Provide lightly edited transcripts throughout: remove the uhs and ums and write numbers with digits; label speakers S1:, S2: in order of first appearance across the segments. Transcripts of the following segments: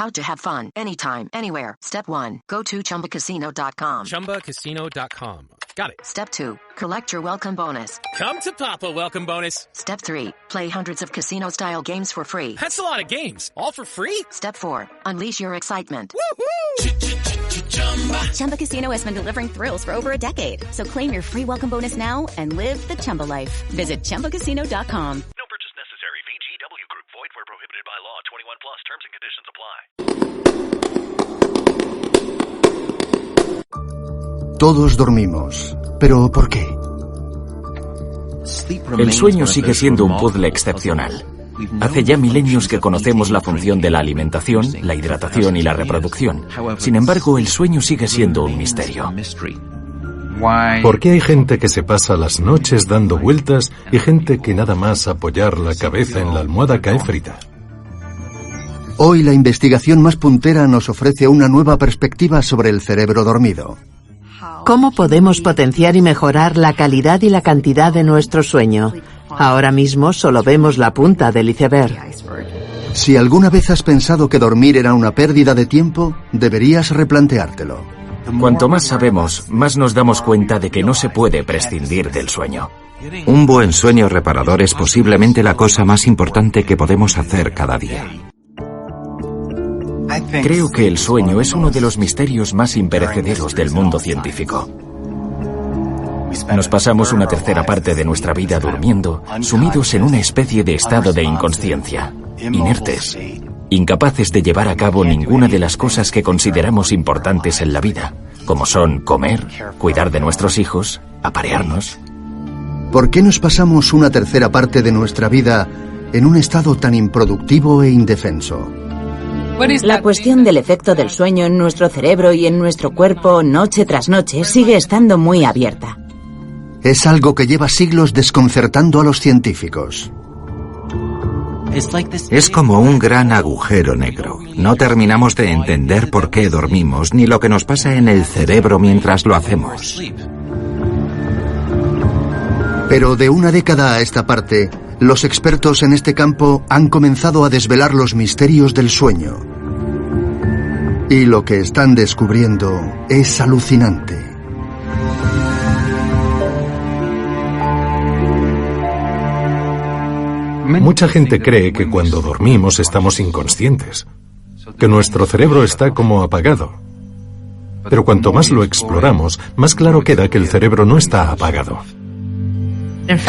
S1: How to have fun anytime, anywhere. Step 1. Go to ChumbaCasino.com.
S2: ChumbaCasino.com. Got it.
S1: Step 2. Collect your welcome bonus.
S2: Come to Papa welcome bonus.
S1: Step 3. Play hundreds of casino-style games for free.
S2: That's a lot of games. All for free?
S1: Step 4. Unleash your excitement.
S2: Woohoo!
S3: Chumba Casino has been delivering thrills for over a decade. So claim your free welcome bonus now and live the Chumba life. Visit ChumbaCasino.com.
S4: No purchase necessary. VGW Group. Void where prohibited by law. 21 plus. Terms and conditions apply.
S5: Todos dormimos. ¿Pero por qué?
S6: El sueño sigue siendo un puzzle excepcional. Hace ya milenios que conocemos la función de la alimentación, la hidratación y la reproducción. Sin embargo, el sueño sigue siendo un misterio.
S7: ¿Por qué hay gente que se pasa las noches dando vueltas y gente que nada más apoyar la cabeza en la almohada cae frita?
S5: Hoy la investigación más puntera nos ofrece una nueva perspectiva sobre el cerebro dormido.
S8: ¿Cómo podemos potenciar y mejorar la calidad y la cantidad de nuestro sueño? Ahora mismo solo vemos la punta del iceberg.
S5: Si alguna vez has pensado que dormir era una pérdida de tiempo, deberías replanteártelo.
S6: Cuanto más sabemos, más nos damos cuenta de que no se puede prescindir del sueño.
S9: Un buen sueño reparador es posiblemente la cosa más importante que podemos hacer cada día.
S6: Creo que el sueño es uno de los misterios más imperecederos del mundo científico. Nos pasamos una tercera parte de nuestra vida durmiendo, sumidos en una especie de estado de inconsciencia, inertes, incapaces de llevar a cabo ninguna de las cosas que consideramos importantes en la vida, como son comer, cuidar de nuestros hijos, aparearnos.
S5: ¿Por qué nos pasamos una tercera parte de nuestra vida en un estado tan improductivo e indefenso?
S10: La cuestión del efecto del sueño en nuestro cerebro y en nuestro cuerpo noche tras noche sigue estando muy abierta.
S5: Es algo que lleva siglos desconcertando a los científicos.
S9: Es como un gran agujero negro. No terminamos de entender por qué dormimos ni lo que nos pasa en el cerebro mientras lo hacemos.
S5: Pero de una década a esta parte, los expertos en este campo han comenzado a desvelar los misterios del sueño. Y lo que están descubriendo es alucinante.
S7: Mucha gente cree que cuando dormimos estamos inconscientes, que nuestro cerebro está como apagado. Pero cuanto más lo exploramos, más claro queda que el cerebro no está apagado.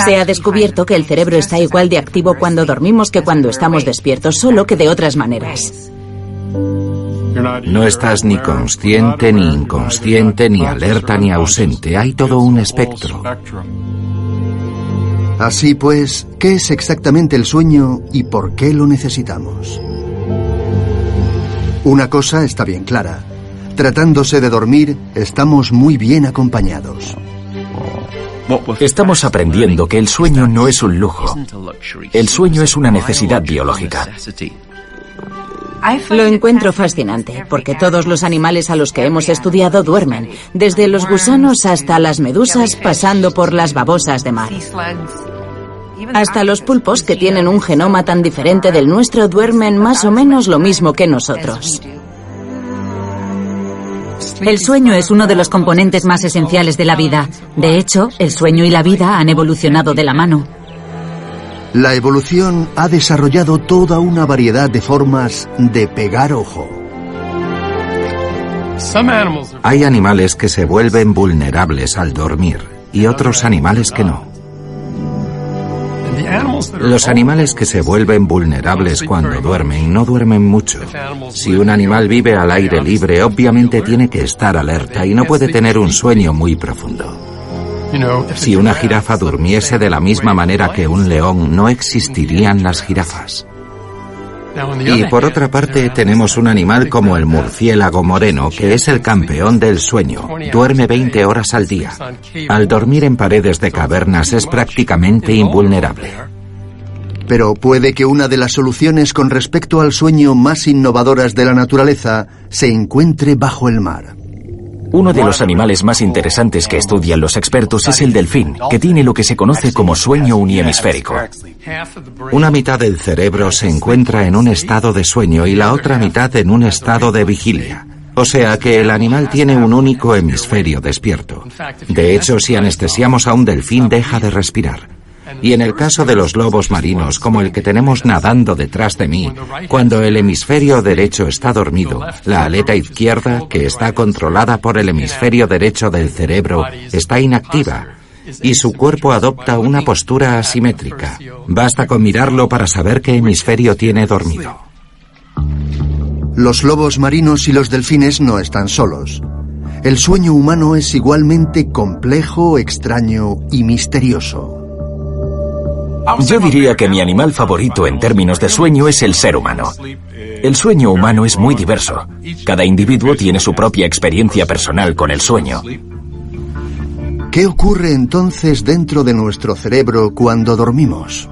S10: Se ha descubierto que el cerebro está igual de activo cuando dormimos que cuando estamos despiertos, solo que de otras maneras.
S9: No estás ni consciente, ni inconsciente, ni alerta, ni ausente. Hay todo un espectro.
S5: Así pues, ¿qué es exactamente el sueño y por qué lo necesitamos? Una cosa está bien clara. Tratándose de dormir, estamos muy bien acompañados.
S6: Estamos aprendiendo que el sueño no es un lujo. El sueño es una necesidad biológica.
S10: Lo encuentro fascinante, porque todos los animales a los que hemos estudiado duermen, desde los gusanos hasta las medusas, pasando por las babosas de mar. Hasta los pulpos, que tienen un genoma tan diferente del nuestro, duermen más o menos lo mismo que nosotros.
S11: El sueño es uno de los componentes más esenciales de la vida. De hecho, el sueño y la vida han evolucionado de la mano.
S5: La evolución ha desarrollado toda una variedad de formas de pegar ojo.
S9: Hay animales que se vuelven vulnerables al dormir y otros animales que no. Los animales que se vuelven vulnerables cuando duermen no duermen mucho. Si un animal vive al aire libre, obviamente tiene que estar alerta y no puede tener un sueño muy profundo. Si una jirafa durmiese de la misma manera que un león, no existirían las jirafas. Y por otra parte, tenemos un animal como el murciélago moreno, que es el campeón del sueño. Duerme 20 horas al día. Al dormir en paredes de cavernas es prácticamente invulnerable.
S5: Pero puede que una de las soluciones con respecto al sueño más innovadoras de la naturaleza se encuentre bajo el mar.
S6: Uno de los animales más interesantes que estudian los expertos es el delfín, que tiene lo que se conoce como sueño unihemisférico.
S9: Una mitad del cerebro se encuentra en un estado de sueño y la otra mitad en un estado de vigilia. O sea que el animal tiene un único hemisferio despierto. De hecho, si anestesiamos a un delfín, deja de respirar. Y en el caso de los lobos marinos, como el que tenemos nadando detrás de mí, cuando el hemisferio derecho está dormido, la aleta izquierda, que está controlada por el hemisferio derecho del cerebro, está inactiva, y su cuerpo adopta una postura asimétrica. Basta con mirarlo para saber qué hemisferio tiene dormido.
S5: Los lobos marinos y los delfines no están solos. El sueño humano es igualmente complejo, extraño y misterioso.
S6: Yo diría que mi animal favorito en términos de sueño es el ser humano. El sueño humano es muy diverso. Cada individuo tiene su propia experiencia personal con el sueño.
S5: ¿Qué ocurre entonces dentro de nuestro cerebro cuando dormimos?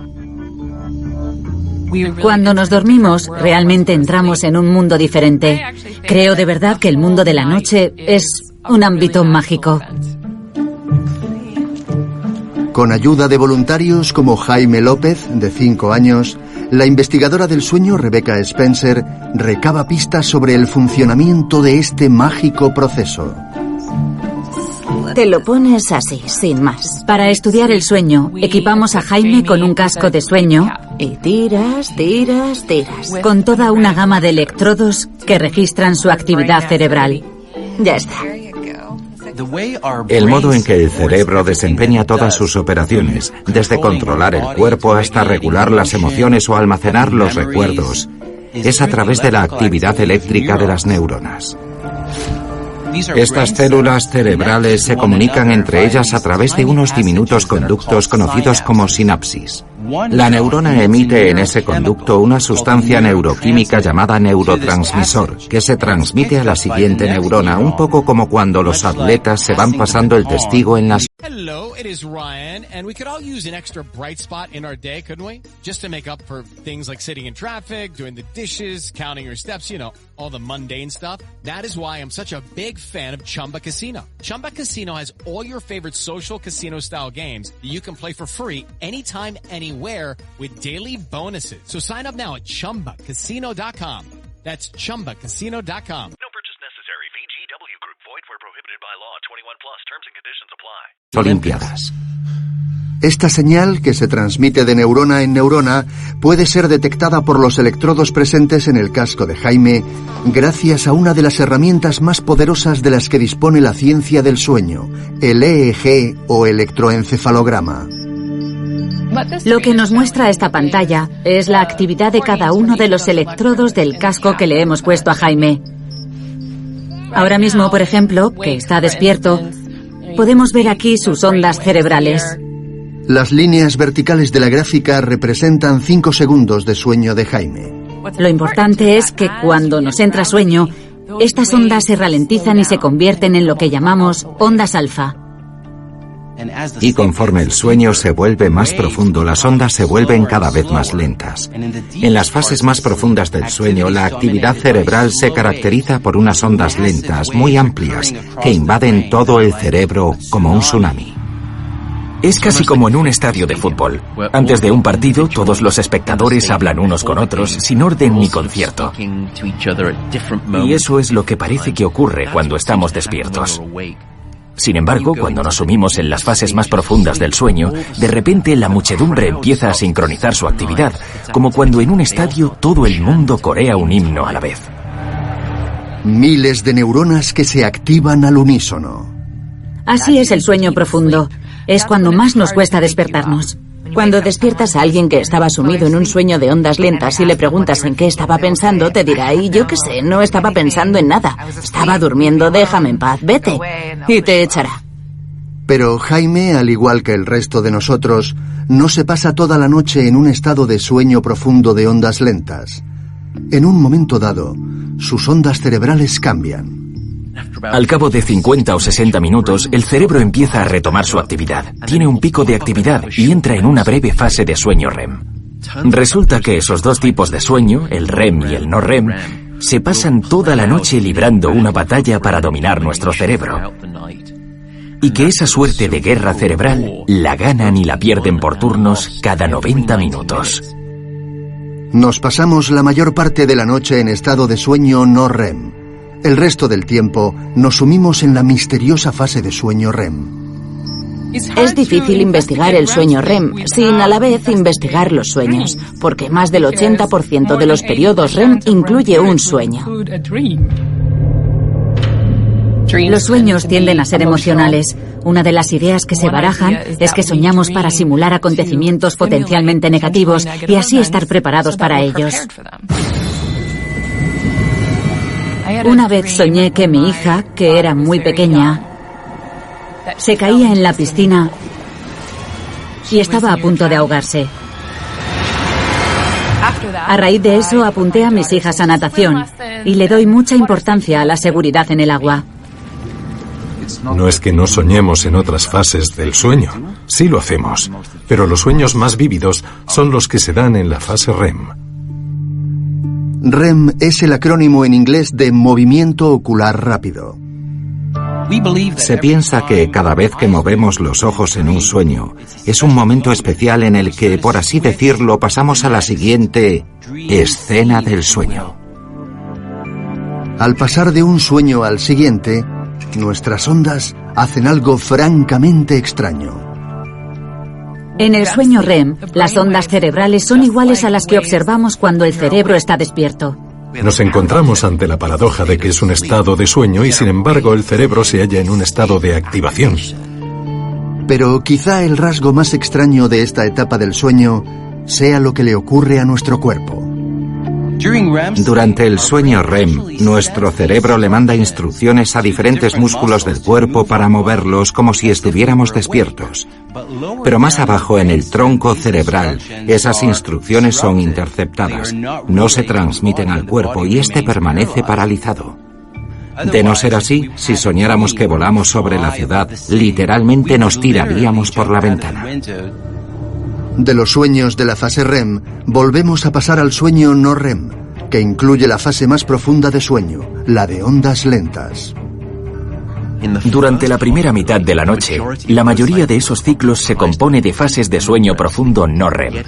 S11: Cuando nos dormimos, realmente entramos en un mundo diferente. Creo de verdad que el mundo de la noche es un ámbito mágico.
S5: Con ayuda de voluntarios como Jaime López, de 5 años, la investigadora del sueño Rebecca Spencer recaba pistas sobre el funcionamiento de este mágico proceso.
S10: Te lo pones así, sin más.
S11: Para estudiar el sueño, equipamos a Jaime con un casco de sueño
S10: y tiras.
S11: Con toda una gama de electrodos que registran su actividad cerebral.
S10: Ya está.
S9: El modo en que el cerebro desempeña todas sus operaciones, desde controlar el cuerpo hasta regular las emociones o almacenar los recuerdos, es a través de la actividad eléctrica de las neuronas. Estas células cerebrales se comunican entre ellas a través de unos diminutos conductos conocidos como sinapsis. La neurona emite en ese conducto una sustancia neuroquímica llamada neurotransmisor, que se transmite a la siguiente neurona, un poco como cuando los atletas se van pasando el testigo en las...
S2: Hello, it is Ryan, and we could all use an extra bright spot in our day, couldn't we? Just to make up for things like sitting in traffic, doing the dishes, counting your steps, you know, all the mundane stuff. That is why I'm such a big fan of Chumba Casino. Chumba Casino has all your favorite social casino-style games that you can play for free anytime, anywhere with daily bonuses. So sign up now at ChumbaCasino.com. That's ChumbaCasino.com.
S4: No purchase necessary. VGW Group. Void where prohibited by law. 21 plus. Terms and conditions apply.
S9: Olimpiadas.
S5: Esta señal, que se transmite de neurona en neurona, puede ser detectada por los electrodos presentes en el casco de Jaime gracias a una de las herramientas más poderosas de las que dispone la ciencia del sueño, el EEG o electroencefalograma.
S11: Lo que nos muestra esta pantalla es la actividad de cada uno de los electrodos del casco que le hemos puesto a Jaime. Ahora mismo, por ejemplo, que está despierto, podemos ver aquí sus ondas cerebrales.
S5: Las líneas verticales de la gráfica representan 5 segundos de sueño de Jaime.
S11: Lo importante es que cuando nos entra sueño, estas ondas se ralentizan y se convierten en lo que llamamos ondas alfa.
S9: Y conforme el sueño se vuelve más profundo, las ondas se vuelven cada vez más lentas. En las fases más profundas del sueño, la actividad cerebral se caracteriza por unas ondas lentas, muy amplias, que invaden todo el cerebro como un tsunami.
S6: Es casi como en un estadio de fútbol. Antes de un partido, todos los espectadores hablan unos con otros, sin orden ni concierto. Y eso es lo que parece que ocurre cuando estamos despiertos. Sin embargo, cuando nos sumimos en las fases más profundas del sueño, de repente la muchedumbre empieza a sincronizar su actividad, como cuando en un estadio todo el mundo corea un himno a la vez.
S5: Miles de neuronas que se activan al unísono.
S11: Así es el sueño profundo. Es cuando más nos cuesta despertarnos.
S10: Cuando despiertas a alguien que estaba sumido en un sueño de ondas lentas y le preguntas en qué estaba pensando, te dirá, y yo qué sé, no estaba pensando en nada. Estaba durmiendo, déjame en paz, vete. Y te echará.
S5: Pero Jaime, al igual que el resto de nosotros, no se pasa toda la noche en un estado de sueño profundo de ondas lentas. En un momento dado, sus ondas cerebrales cambian.
S6: Al cabo de 50 o 60 minutos, el cerebro empieza a retomar su actividad. Tiene un pico de actividad y entra en una breve fase de sueño REM. Resulta que esos dos tipos de sueño, el REM y el no REM, se pasan toda la noche librando una batalla para dominar nuestro cerebro. Y que esa suerte de guerra cerebral la ganan y la pierden por turnos cada 90 minutos.
S5: Nos pasamos la mayor parte de la noche en estado de sueño no REM. El resto del tiempo nos sumimos en la misteriosa fase de sueño REM.
S10: Es difícil investigar el sueño REM sin a la vez investigar los sueños, porque más del 80% de los periodos REM incluye un sueño.
S11: Los sueños tienden a ser emocionales. Una de las ideas que se barajan es que soñamos para simular acontecimientos potencialmente negativos y así estar preparados para ellos. Una vez soñé que mi hija, que era muy pequeña, se caía en la piscina y estaba a punto de ahogarse. A raíz de eso apunté a mis hijas a natación y le doy mucha importancia a la seguridad en el agua.
S7: No es que no soñemos en otras fases del sueño, sí lo hacemos, pero los sueños más vívidos son los que se dan en la fase REM.
S5: REM es el acrónimo en inglés de movimiento ocular rápido.
S9: Se piensa que cada vez que movemos los ojos en un sueño, es un momento especial en el que, por así decirlo, pasamos a la siguiente escena del sueño.
S5: Al pasar de un sueño al siguiente, nuestras ondas hacen algo francamente extraño.
S11: En el sueño REM, las ondas cerebrales son iguales a las que observamos cuando el cerebro está despierto.
S7: Nos encontramos ante la paradoja de que es un estado de sueño y sin embargo el cerebro se halla en un estado de activación.
S5: Pero quizá el rasgo más extraño de esta etapa del sueño sea lo que le ocurre a nuestro cuerpo.
S9: Durante el sueño REM, nuestro cerebro le manda instrucciones a diferentes músculos del cuerpo para moverlos como si estuviéramos despiertos. Pero más abajo en el tronco cerebral, esas instrucciones son interceptadas, no se transmiten al cuerpo y éste permanece paralizado. De no ser así, si soñáramos que volamos sobre la ciudad, literalmente nos tiraríamos por la ventana.
S5: De los sueños de la fase REM, volvemos a pasar al sueño no REM, que incluye la fase más profunda de sueño, la de ondas lentas.
S6: Durante la primera mitad de la noche, la mayoría de esos ciclos se compone de fases de sueño profundo no REM.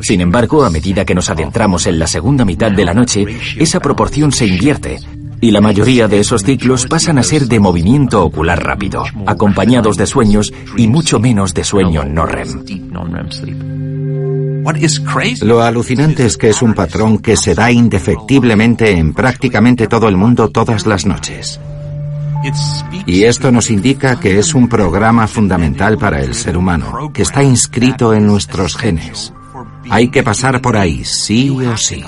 S6: Sin embargo, a medida que nos adentramos en la segunda mitad de la noche, esa proporción se invierte, y la mayoría de esos ciclos pasan a ser de movimiento ocular rápido, acompañados de sueños y mucho menos de sueño no REM.
S9: Lo alucinante es que es un patrón que se da indefectiblemente en prácticamente todo el mundo todas las noches. Y esto nos indica que es un programa fundamental para el ser humano, que está inscrito en nuestros genes. Hay que pasar por ahí, sí o sí.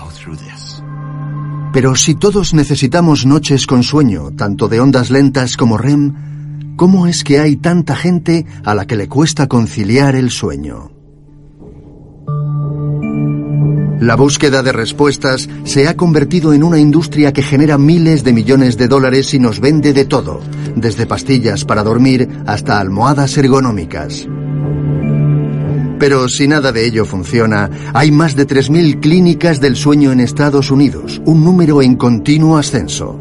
S5: Pero si todos necesitamos noches con sueño, tanto de ondas lentas como REM, ¿cómo es que hay tanta gente a la que le cuesta conciliar el sueño? La búsqueda de respuestas se ha convertido en una industria que genera miles de millones de dólares y nos vende de todo, desde pastillas para dormir hasta almohadas ergonómicas. Pero si nada de ello funciona, hay más de 3.000 clínicas del sueño en Estados Unidos, un número en continuo ascenso.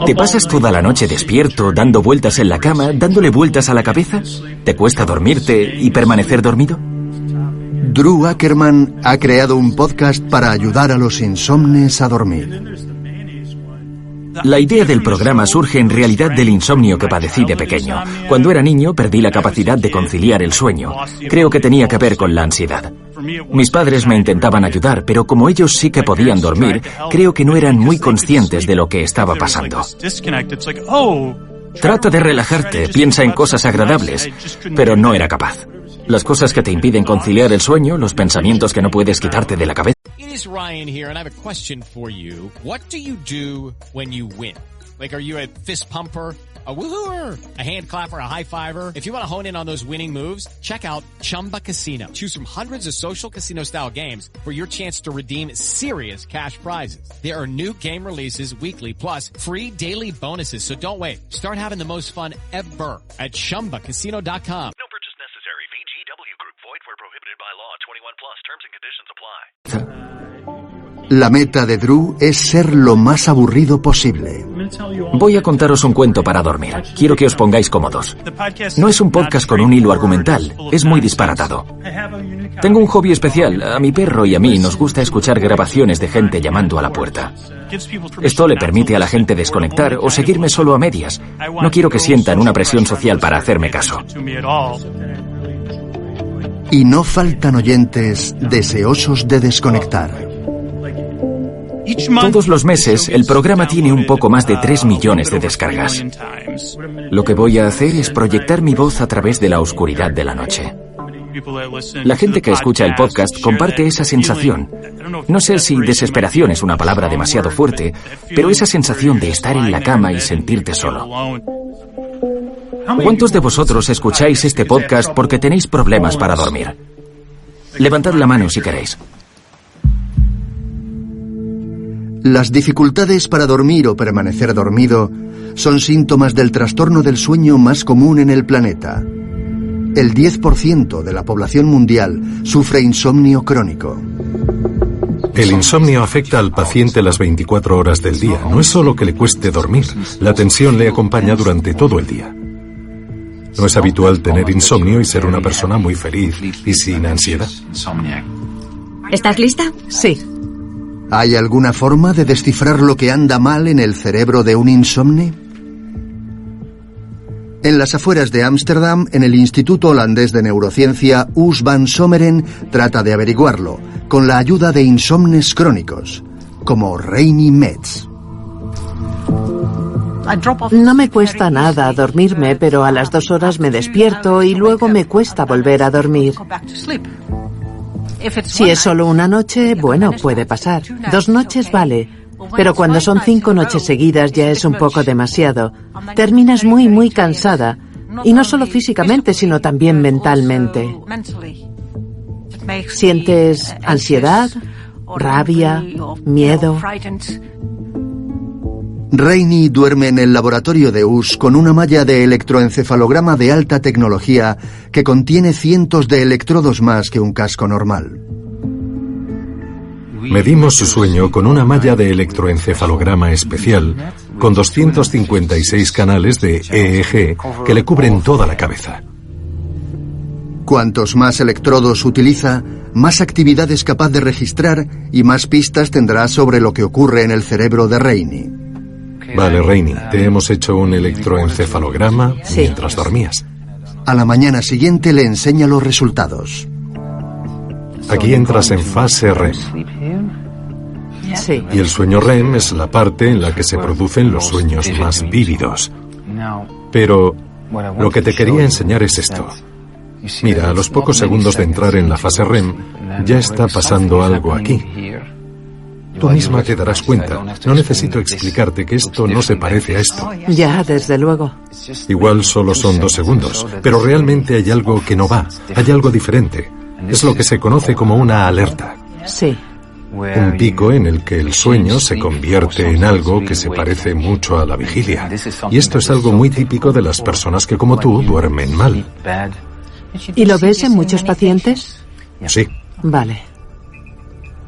S6: ¿Te pasas toda la noche despierto, dando vueltas en la cama, dándole vueltas a la cabeza? ¿Te cuesta dormirte y permanecer dormido?
S5: Drew Ackerman ha creado un podcast para ayudar a los insomnes a dormir.
S6: La idea del programa surge en realidad del insomnio que padecí de pequeño. Cuando era niño perdí la capacidad de conciliar el sueño. Creo que tenía que ver con la ansiedad. Mis padres me intentaban ayudar, pero como ellos sí que podían dormir, creo que no eran muy conscientes de lo que estaba pasando. Trata de relajarte, piensa en cosas agradables, pero no era capaz. Las cosas que te impiden conciliar el sueño, los pensamientos que no puedes quitarte de la cabeza.
S2: It is Ryan here, and I have a question for you. What do you do when you win? Like, are you a fist pumper, a woohooer, a hand clapper, a high fiver? If you want to hone in on those winning moves, check out Chumba Casino. Choose from hundreds of social casino-style games for your chance to redeem serious cash prizes. There are new game releases weekly, plus free daily bonuses. So don't wait. Start having the most fun ever at ChumbaCasino.com.
S4: No purchase necessary. VGW Group. Void where prohibited by law. 21 plus. Terms and conditions apply.
S5: La meta de Drew es ser lo más aburrido posible.
S6: Voy a contaros un cuento para dormir. Quiero que os pongáis cómodos. No es un podcast con un hilo argumental, es muy disparatado. Tengo un hobby especial. A mi perro y a mí nos gusta escuchar grabaciones de gente llamando a la puerta. Esto le permite a la gente desconectar o seguirme solo a medias. No quiero que sientan una presión social para hacerme caso.
S5: Y no faltan oyentes deseosos de desconectar.
S6: Todos los meses, el programa tiene un poco más de 3 millones de descargas. Lo que voy a hacer es proyectar mi voz a través de la oscuridad de la noche. La gente que escucha el podcast comparte esa sensación. No sé si desesperación es una palabra demasiado fuerte, pero esa sensación de estar en la cama y sentirte solo. ¿Cuántos de vosotros escucháis este podcast porque tenéis problemas para dormir? Levantad la mano si queréis.
S5: Las dificultades para dormir o permanecer dormido son síntomas del trastorno del sueño más común en el planeta. El 10% de la población mundial sufre insomnio crónico.
S7: El insomnio afecta al paciente las 24 horas del día. No es solo que le cueste dormir, la tensión le acompaña durante todo el día. No es habitual tener insomnio y ser una persona muy feliz y sin ansiedad.
S11: ¿Estás lista?
S8: Sí.
S5: ¿Hay alguna forma de descifrar lo que anda mal en el cerebro de un insomne? En las afueras de Ámsterdam, en el Instituto Holandés de Neurociencia, Us van Someren trata de averiguarlo, con la ayuda de insomnes crónicos, como Reini Metz.
S8: No me cuesta nada dormirme, pero a las 2 horas me despierto y luego me cuesta volver a dormir. Si es solo una noche, bueno, puede pasar. 2 noches vale. Pero cuando son 5 noches seguidas ya es un poco demasiado. Terminas muy cansada. Y no solo físicamente, sino también mentalmente. Sientes ansiedad, rabia, miedo.
S5: Reini duerme en el laboratorio de US con una malla de electroencefalograma de alta tecnología que contiene cientos de electrodos más que un casco normal.
S7: Medimos su sueño con una malla de electroencefalograma especial con 256 canales de EEG que le cubren toda la cabeza.
S5: Cuantos más electrodos utiliza, más actividad es capaz de registrar y más pistas tendrá sobre lo que ocurre en el cerebro de Reini.
S7: Vale, Reini, te hemos hecho un electroencefalograma mientras dormías.
S5: A la mañana siguiente le enseña los resultados.
S7: Aquí entras en fase REM.
S8: Sí.
S7: Y el sueño REM es la parte en la que se producen los sueños más vívidos. Pero lo que te quería enseñar es esto. Mira, a los pocos segundos de entrar en la fase REM, ya está pasando algo aquí. Tú misma te darás cuenta. No necesito explicarte que esto no se parece a esto.
S8: Ya, desde luego.
S7: Igual solo son 2 segundos, pero realmente hay algo que no va. Hay algo diferente. Es lo que se conoce como una alerta.
S8: Sí.
S7: Un pico en el que el sueño se convierte en algo que se parece mucho a la vigilia. Y esto es algo muy típico de las personas que, como tú, duermen mal.
S8: ¿Y lo ves en muchos pacientes?
S7: Sí.
S8: Vale.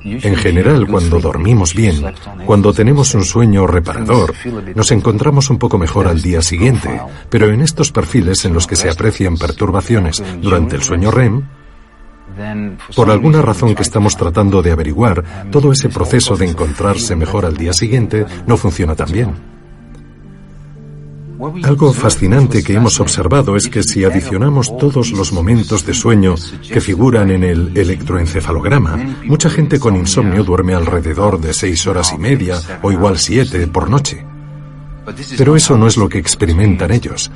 S7: En general, cuando dormimos bien, cuando tenemos un sueño reparador, nos encontramos un poco mejor al día siguiente. Pero en estos perfiles en los que se aprecian perturbaciones durante el sueño REM, por alguna razón que estamos tratando de averiguar, todo ese proceso de encontrarse mejor al día siguiente no funciona tan bien. Algo fascinante que hemos observado es que si adicionamos todos los momentos de sueño que figuran en el electroencefalograma, mucha gente con insomnio duerme alrededor de 6 horas y media o igual 7 por noche. Pero eso no es lo que experimentan ellos.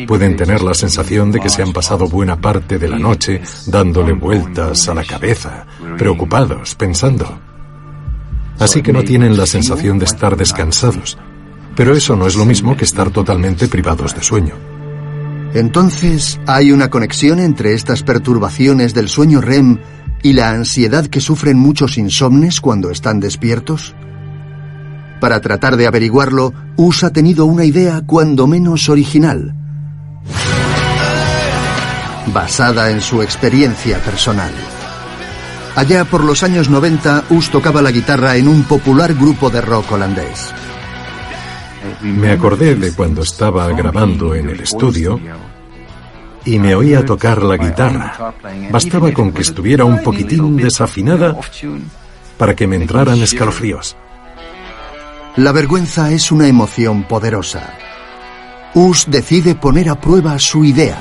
S7: Pueden tener la sensación de que se han pasado buena parte de la noche dándole vueltas a la cabeza, preocupados, pensando. Así que no tienen la sensación de estar descansados. Pero eso no es lo mismo que estar totalmente privados de sueño.
S5: Entonces, ¿hay una conexión entre estas perturbaciones del sueño REM y la ansiedad que sufren muchos insomnes cuando están despiertos? Para tratar de averiguarlo, Us ha tenido una idea cuando menos original, basada en su experiencia personal. Allá por los años 90, Us tocaba la guitarra en un popular grupo de rock holandés.
S7: Me acordé de cuando estaba grabando en el estudio y me oía tocar la guitarra. Bastaba con que estuviera un poquitín desafinada para que me entraran escalofríos.
S5: La vergüenza es una emoción poderosa. Us decide poner a prueba su idea.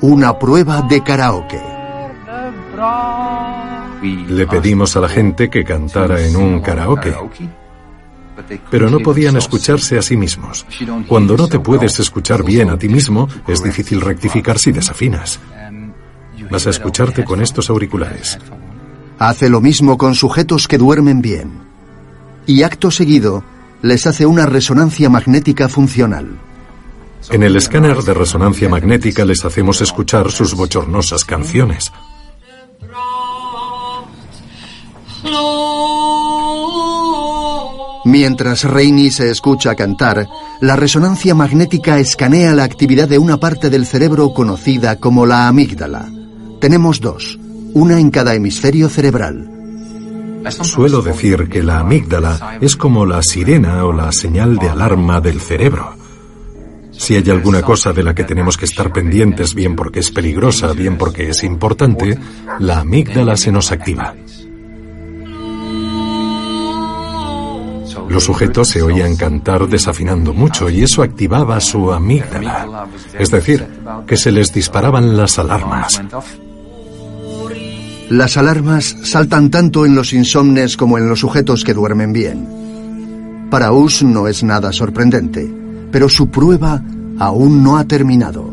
S5: Una prueba de karaoke.
S7: Le pedimos a la gente que cantara en un karaoke, pero no podían escucharse a sí mismos. Cuando no te puedes escuchar bien a ti mismo, es difícil rectificar si desafinas. Vas a escucharte con estos auriculares.
S5: Hace lo mismo con sujetos que duermen bien. Y acto seguido, les hace una resonancia magnética funcional.
S7: En el escáner de resonancia magnética les hacemos escuchar sus bochornosas canciones.
S5: Mientras Rainey se escucha cantar, la resonancia magnética escanea la actividad de una parte del cerebro conocida como la amígdala. Tenemos dos, una en cada hemisferio cerebral.
S7: Suelo decir que la amígdala es como la sirena o la señal de alarma del cerebro. Si hay alguna cosa de la que tenemos que estar pendientes, bien porque es peligrosa, bien porque es importante, la amígdala se nos activa. Los sujetos se oían cantar desafinando mucho y eso activaba su amígdala. Es decir, que se les disparaban las alarmas.
S5: Las alarmas saltan tanto en los insomnes como en los sujetos que duermen bien. Para Us no es nada sorprendente, pero su prueba aún no ha terminado.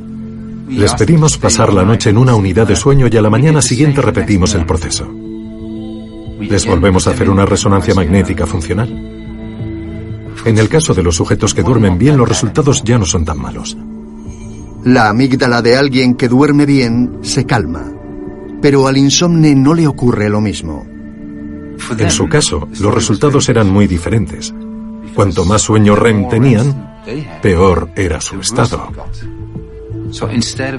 S7: Les pedimos pasar la noche en una unidad de sueño y a la mañana siguiente repetimos el proceso. Les volvemos a hacer una resonancia magnética funcional. En el caso de los sujetos que duermen bien, los resultados ya no son tan malos.
S5: La amígdala de alguien que duerme bien se calma, pero al insomne no le ocurre lo mismo.
S7: En su caso, los resultados eran muy diferentes. Cuanto más sueño REM tenían, peor era su estado.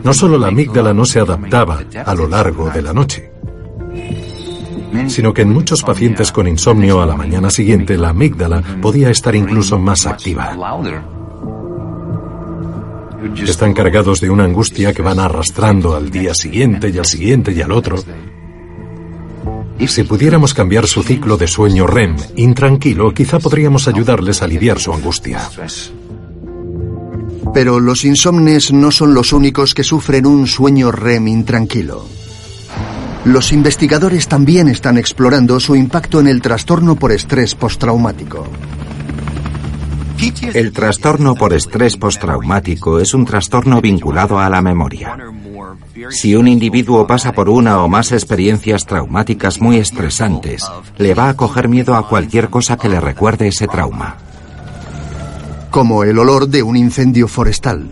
S7: No solo la amígdala no se adaptaba a lo largo de la noche, sino que en muchos pacientes con insomnio a la mañana siguiente la amígdala podía estar incluso más activa. Están cargados de una angustia que van arrastrando al día siguiente y al siguiente y al otro. Si pudiéramos cambiar su ciclo de sueño REM intranquilo, quizá podríamos ayudarles a aliviar su angustia.
S5: Pero los insomnes no son los únicos que sufren un sueño REM intranquilo. Los investigadores también están explorando su impacto en el trastorno por estrés postraumático.
S9: El trastorno por estrés postraumático es un trastorno vinculado a la memoria. Si un individuo pasa por una o más experiencias traumáticas muy estresantes, le va a coger miedo a cualquier cosa que le recuerde ese trauma.
S5: Como el olor de un incendio forestal,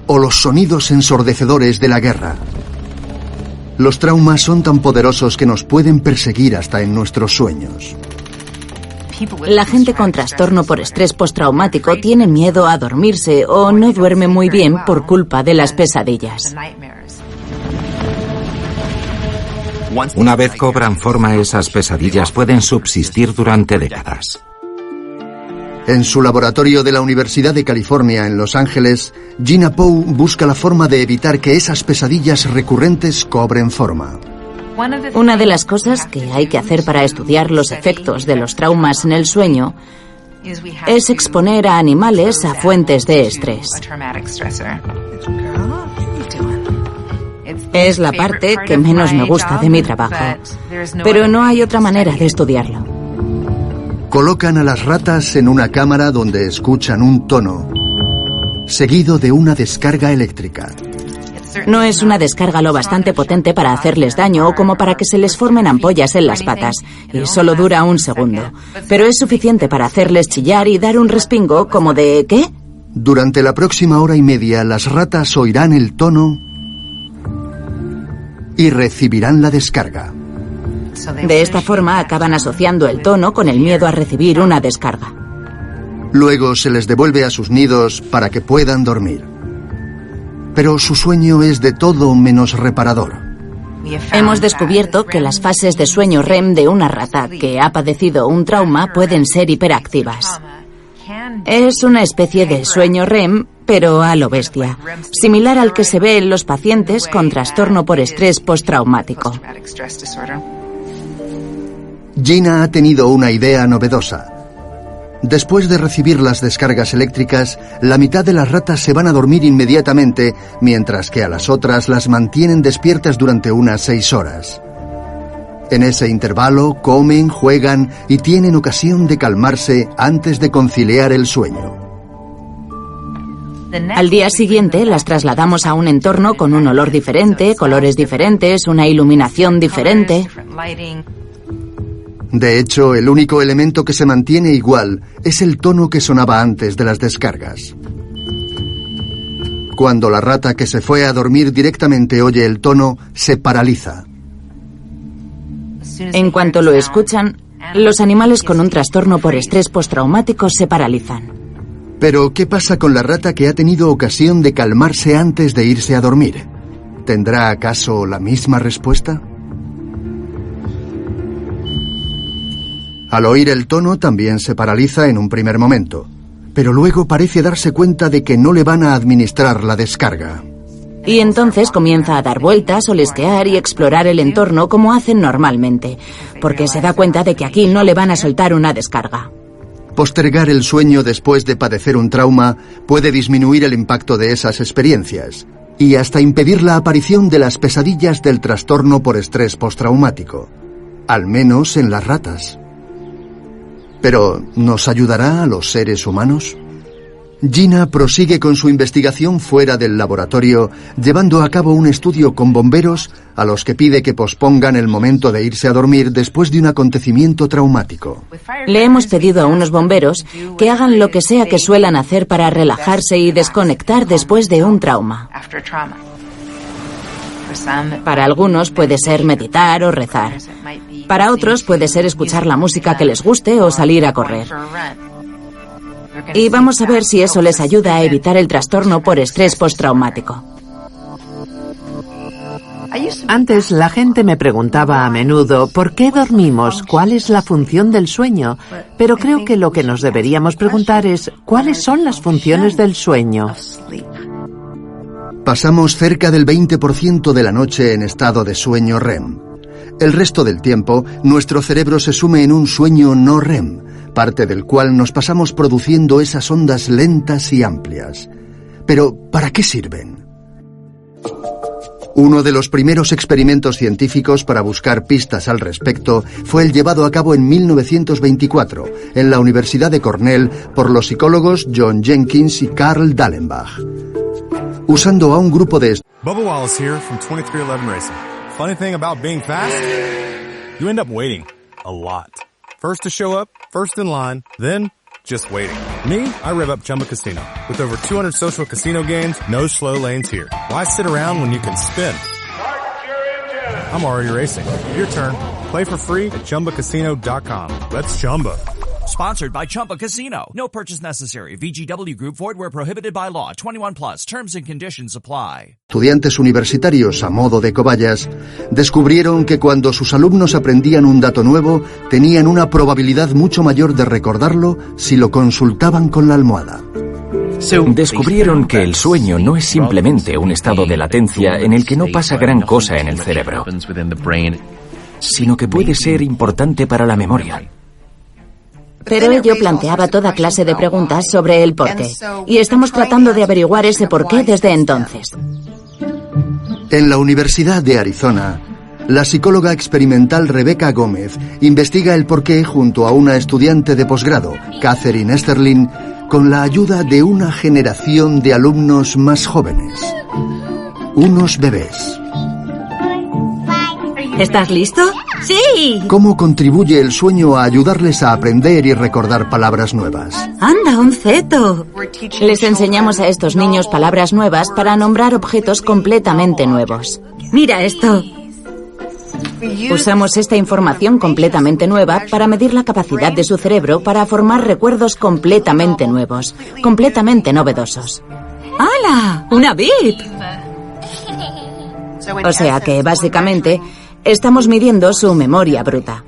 S5: o los sonidos ensordecedores de la guerra. Los traumas son tan poderosos que nos pueden perseguir hasta en nuestros sueños.
S10: La gente con trastorno por estrés postraumático tiene miedo a dormirse o no duerme muy bien por culpa de las pesadillas.
S9: Una vez cobran forma, esas pesadillas pueden subsistir durante décadas.
S5: En su laboratorio de la Universidad de California en Los Ángeles, Gina Poe busca la forma de evitar que esas pesadillas recurrentes cobren forma.
S10: Una de las cosas que hay que hacer para estudiar los efectos de los traumas en el sueño es exponer a animales a fuentes de estrés. Es la parte que menos me gusta de mi trabajo, pero no hay otra manera de estudiarlo.
S5: Colocan a las ratas en una cámara donde escuchan un tono, seguido de una descarga eléctrica.
S10: No es una descarga lo bastante potente para hacerles daño o como para que se les formen ampollas en las patas, y solo dura un segundo. Pero es suficiente para hacerles chillar y dar un respingo como de ¿qué?
S5: Durante la próxima hora y media, las ratas oirán el tono y recibirán la descarga.
S10: De esta forma acaban asociando el tono con el miedo a recibir una descarga.
S5: Luego se les devuelve a sus nidos para que puedan dormir. Pero su sueño es de todo menos reparador.
S10: Hemos descubierto que las fases de sueño REM de una rata que ha padecido un trauma pueden ser hiperactivas. Es una especie de sueño REM, pero a lo bestia, similar al que se ve en los pacientes con trastorno por estrés postraumático.
S5: Gina ha tenido una idea novedosa. Después de recibir las descargas eléctricas, la mitad de las ratas se van a dormir inmediatamente, mientras que a las otras las mantienen despiertas durante unas 6 horas. En ese intervalo comen, juegan y tienen ocasión de calmarse antes de conciliar el sueño.
S10: Al día siguiente las trasladamos a un entorno con un olor diferente, colores diferentes, una iluminación diferente.
S5: De hecho, el único elemento que se mantiene igual es el tono que sonaba antes de las descargas. Cuando la rata que se fue a dormir directamente oye el tono, se paraliza.
S10: En cuanto lo escuchan, los animales con un trastorno por estrés postraumático se paralizan.
S5: Pero, ¿qué pasa con la rata que ha tenido ocasión de calmarse antes de irse a dormir? ¿Tendrá acaso la misma respuesta? Al oír el tono también se paraliza en un primer momento, pero luego parece darse cuenta de que no le van a administrar la descarga.
S10: Y entonces comienza a dar vueltas, olisquear y explorar el entorno como hacen normalmente, porque se da cuenta de que aquí no le van a soltar una descarga.
S5: Postergar el sueño después de padecer un trauma puede disminuir el impacto de esas experiencias y hasta impedir la aparición de las pesadillas del trastorno por estrés postraumático, al menos en las ratas. Pero, ¿nos ayudará a los seres humanos? Gina prosigue con su investigación fuera del laboratorio, llevando a cabo un estudio con bomberos a los que pide que pospongan el momento de irse a dormir después de un acontecimiento traumático.
S10: Le hemos pedido a unos bomberos que hagan lo que sea que suelan hacer para relajarse y desconectar después de un trauma. Para algunos puede ser meditar o rezar. Para otros puede ser escuchar la música que les guste o salir a correr. Y vamos a ver si eso les ayuda a evitar el trastorno por estrés postraumático.
S8: Antes la gente me preguntaba a menudo ¿por qué dormimos? ¿Cuál es la función del sueño? Pero creo que lo que nos deberíamos preguntar es ¿cuáles son las funciones del sueño?
S5: Pasamos cerca del 20% de la noche en estado de sueño REM. El resto del tiempo, nuestro cerebro se sume en un sueño no REM, parte del cual nos pasamos produciendo esas ondas lentas y amplias. Pero, ¿para qué sirven? Uno de los primeros experimentos científicos para buscar pistas al respecto fue el llevado a cabo en 1924 en la Universidad de Cornell por los psicólogos John Jenkins y Carl Dallenbach. Usando a un grupo de...
S12: Bubba Wallace here from 2311 Racing. Funny thing about being fast, you end up waiting a lot. First to show up, first in line, then just waiting. Me, I rev up Chumba Casino. With over 200 social casino games, no slow lanes here. Why sit around when you can spin? I'm already racing. Your turn. Play for free at ChumbaCasino.com. Let's Chumba.
S13: Sponsored by Chumba Casino. No purchase necessary. VGW Group. Void where prohibited by law. 21 plus. Terms and conditions apply.
S5: Estudiantes universitarios, a modo de cobayas, descubrieron que cuando sus alumnos aprendían un dato nuevo, tenían una probabilidad mucho mayor de recordarlo si lo consultaban con la almohada.
S6: Descubrieron que el sueño no es simplemente un estado de latencia en el que no pasa gran cosa en el cerebro, sino que puede ser importante para la memoria.
S10: Pero ello planteaba toda clase de preguntas sobre el porqué, y estamos tratando de averiguar ese porqué desde entonces.
S5: En la Universidad de Arizona, la psicóloga experimental Rebecca Gómez investiga el porqué junto a una estudiante de posgrado, Catherine Esterlin, con la ayuda de una generación de alumnos más jóvenes, unos bebés.
S11: ¿Estás listo? ¡Sí!
S5: ¿Cómo contribuye el sueño a ayudarles a aprender y recordar palabras nuevas?
S11: ¡Anda, un feto!
S10: Les enseñamos a estos niños palabras nuevas para nombrar objetos completamente nuevos.
S11: ¡Mira esto!
S10: Usamos esta información completamente nueva para medir la capacidad de su cerebro para formar recuerdos completamente nuevos, completamente novedosos.
S11: ¡Hala! ¡Una VIP!
S10: O sea que, básicamente, estamos midiendo su memoria bruta.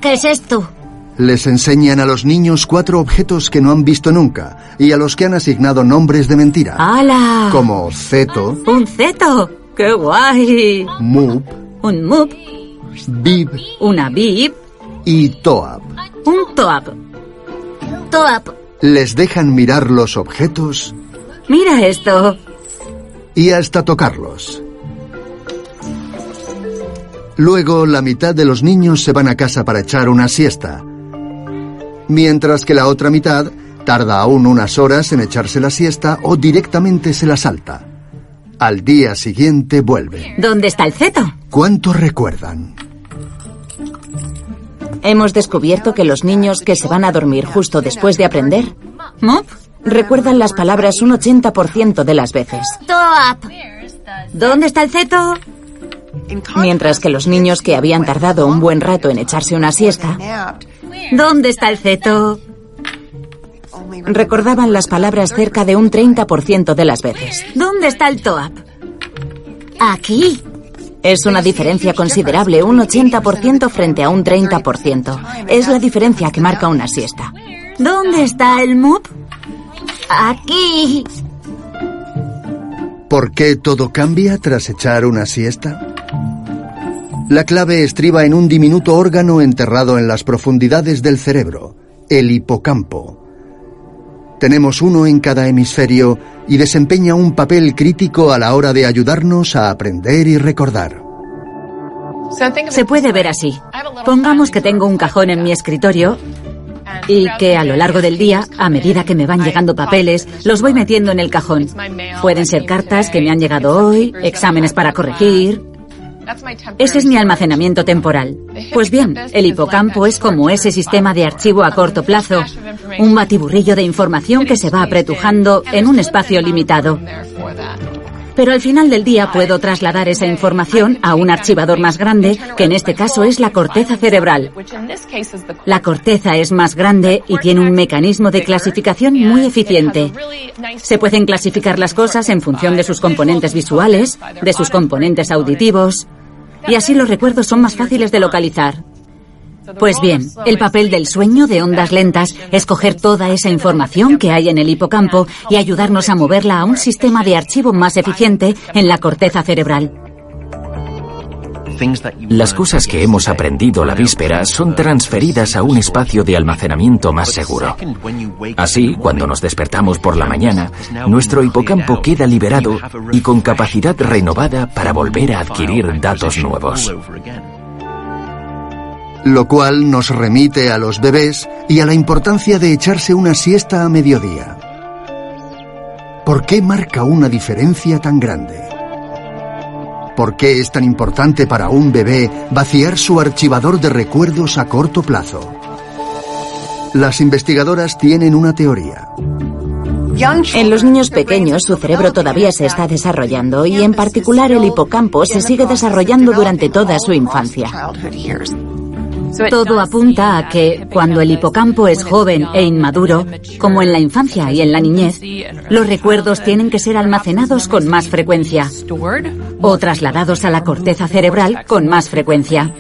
S11: ¿Qué es esto?
S5: Les enseñan a los niños 4 objetos que no han visto nunca y a los que han asignado nombres de mentira.
S10: ¡Hala!
S5: Como Zeto.
S11: ¡Un ceto! ¡Qué guay!
S5: Mup.
S11: Un mup.
S5: Bib.
S11: Una bib.
S5: Y Toap.
S11: Un toap. Toap.
S5: Les dejan mirar los objetos.
S11: Mira esto.
S5: Y hasta tocarlos. Luego, la mitad de los niños se van a casa para echar una siesta, mientras que la otra mitad tarda aún unas horas en echarse la siesta o directamente se la salta. Al día siguiente vuelve.
S11: ¿Dónde está el ceto?
S5: ¿Cuánto recuerdan?
S10: Hemos descubierto que los niños que se van a dormir justo después de aprender,
S11: ¿Mop?
S10: recuerdan las palabras un 80% de las veces.
S11: Toap. ¿Dónde está el ceto?
S10: Mientras que los niños que habían tardado un buen rato en echarse una siesta,
S11: ¿Dónde está el ceto?
S10: recordaban las palabras cerca de un 30% de las veces.
S11: ¿Dónde está el toap? Aquí.
S10: Es una diferencia considerable, un 80% frente a un 30%. Es la diferencia que marca una siesta.
S11: ¿Dónde está el mup? Aquí.
S5: ¿Por qué todo cambia tras echar una siesta? La clave estriba en un diminuto órgano enterrado en las profundidades del cerebro, el hipocampo. Tenemos uno en cada hemisferio y desempeña un papel crítico a la hora de ayudarnos a aprender y recordar.
S11: Se puede ver así. Pongamos que tengo un cajón en mi escritorio y que a lo largo del día, a medida que me van llegando papeles, los voy metiendo en el cajón. Pueden ser cartas que me han llegado hoy, exámenes para corregir. Ese es mi almacenamiento temporal. Pues bien, el hipocampo es como ese sistema de archivo a corto plazo, un batiburrillo de información que se va apretujando en un espacio limitado. Pero al final del día puedo trasladar esa información a un archivador más grande, que en este caso es la corteza cerebral. La corteza es más grande y tiene un mecanismo de clasificación muy eficiente. Se pueden clasificar las cosas en función de sus componentes visuales, de sus componentes auditivos, y así los recuerdos son más fáciles de localizar. Pues bien, el papel del sueño de ondas lentas es coger toda esa información que hay en el hipocampo y ayudarnos a moverla a un sistema de archivo más eficiente en la corteza cerebral.
S6: Las cosas que hemos aprendido la víspera son transferidas a un espacio de almacenamiento más seguro. Así, cuando nos despertamos por la mañana, nuestro hipocampo queda liberado y con capacidad renovada para volver a adquirir datos nuevos.
S5: Lo cual nos remite a los bebés y a la importancia de echarse una siesta a mediodía. ¿Por qué marca una diferencia tan grande? ¿Por qué es tan importante para un bebé vaciar su archivador de recuerdos a corto plazo? Las investigadoras tienen una teoría.
S10: En los niños pequeños su cerebro todavía se está desarrollando y en particular el hipocampo se sigue desarrollando durante toda su infancia.
S11: Todo apunta a que, cuando el hipocampo es joven e inmaduro, como en la infancia y en la niñez, los recuerdos tienen que ser almacenados con más frecuencia o trasladados a la corteza cerebral con más frecuencia.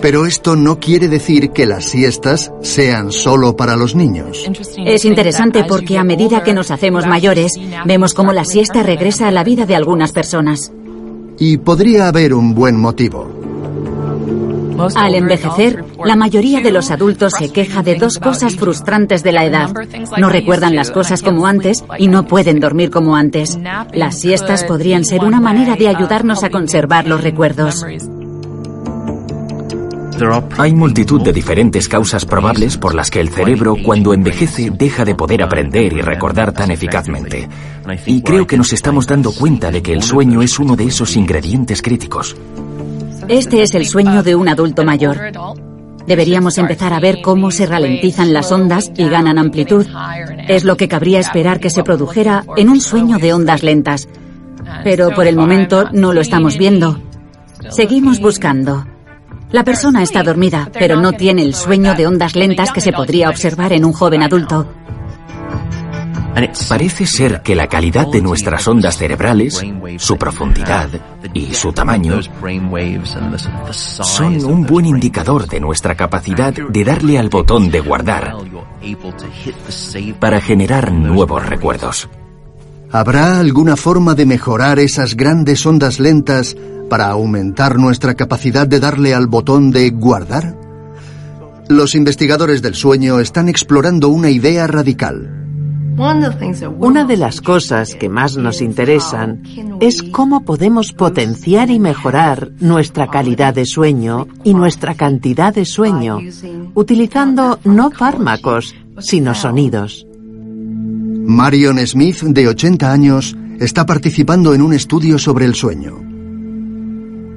S5: Pero esto no quiere decir que las siestas sean solo para los niños.
S11: Es interesante porque a medida que nos hacemos mayores, vemos cómo la siesta regresa a la vida de algunas personas.
S5: Y podría haber un buen motivo.
S11: Al envejecer, la mayoría de los adultos se queja de dos cosas frustrantes de la edad. No recuerdan las cosas como antes y no pueden dormir como antes. Las siestas podrían ser una manera de ayudarnos a conservar los recuerdos.
S6: Hay multitud de diferentes causas probables por las que el cerebro, cuando envejece, deja de poder aprender y recordar tan eficazmente. Y creo que nos estamos dando cuenta de que el sueño es uno de esos ingredientes críticos.
S11: Este es el sueño de un adulto mayor. Deberíamos empezar a ver cómo se ralentizan las ondas y ganan amplitud. Es lo que cabría esperar que se produjera en un sueño de ondas lentas. Pero por el momento no lo estamos viendo. Seguimos buscando. La persona está dormida, pero no tiene el sueño de ondas lentas que se podría observar en un joven adulto.
S6: Parece ser que la calidad de nuestras ondas cerebrales, su profundidad y su tamaño son un buen indicador de nuestra capacidad de darle al botón de guardar para generar nuevos recuerdos.
S5: ¿Habrá alguna forma de mejorar esas grandes ondas lentas para aumentar nuestra capacidad de darle al botón de guardar? Los investigadores del sueño están explorando una idea radical.
S8: Una de las cosas que más nos interesan es cómo podemos potenciar y mejorar nuestra calidad de sueño y nuestra cantidad de sueño, utilizando no fármacos, sino sonidos.
S5: Marion Smith, de 80 años, está participando en un estudio sobre el sueño.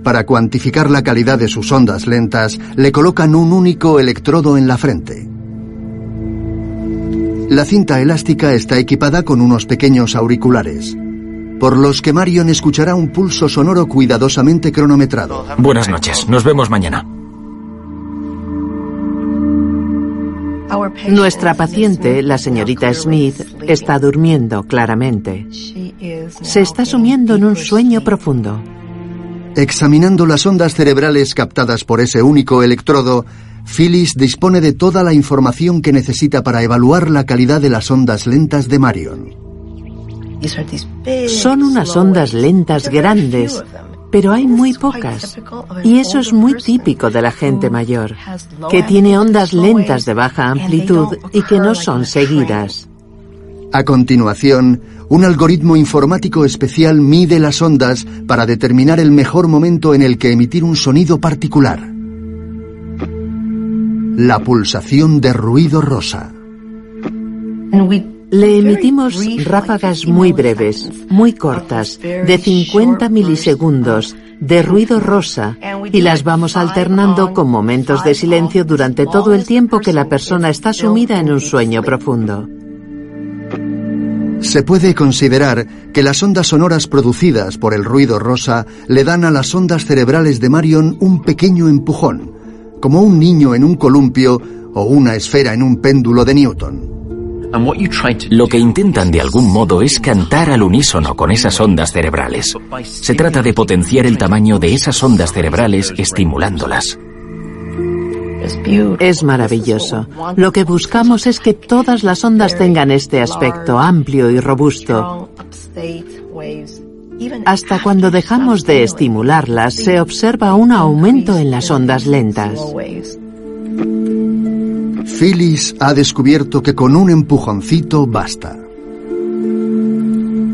S5: Para cuantificar la calidad de sus ondas lentas, le colocan un único electrodo en la frente. La cinta elástica está equipada con unos pequeños auriculares, por los que Marion escuchará un pulso sonoro cuidadosamente cronometrado.
S6: Buenas noches, nos vemos mañana.
S8: Nuestra paciente, la señorita Smith, está durmiendo claramente. Se está sumiendo en un sueño profundo.
S5: Examinando las ondas cerebrales captadas por ese único electrodo, Phyllis dispone de toda la información que necesita para evaluar la calidad de las ondas lentas de Marion.
S8: Son unas ondas lentas grandes, pero hay muy pocas. Y eso es muy típico de la gente mayor, que tiene ondas lentas de baja amplitud y que no son seguidas.
S5: A continuación, un algoritmo informático especial mide las ondas para determinar el mejor momento en el que emitir un sonido particular. La pulsación de ruido rosa.
S8: Le emitimos ráfagas muy breves, muy cortas, de 50 milisegundos, de ruido rosa, y las vamos alternando con momentos de silencio durante todo el tiempo que la persona está sumida en un sueño profundo.
S5: Se puede considerar que las ondas sonoras producidas por el ruido rosa le dan a las ondas cerebrales de Marion un pequeño empujón, como un niño en un columpio o una esfera en un péndulo de Newton.
S6: Lo que intentan de algún modo es cantar al unísono con esas ondas cerebrales. Se trata de potenciar el tamaño de esas ondas cerebrales estimulándolas.
S8: Es maravilloso. Lo que buscamos es que todas las ondas tengan este aspecto amplio y robusto. Hasta cuando dejamos de estimularlas, se observa un aumento en las ondas lentas.
S5: Phyllis ha descubierto que con un empujoncito basta.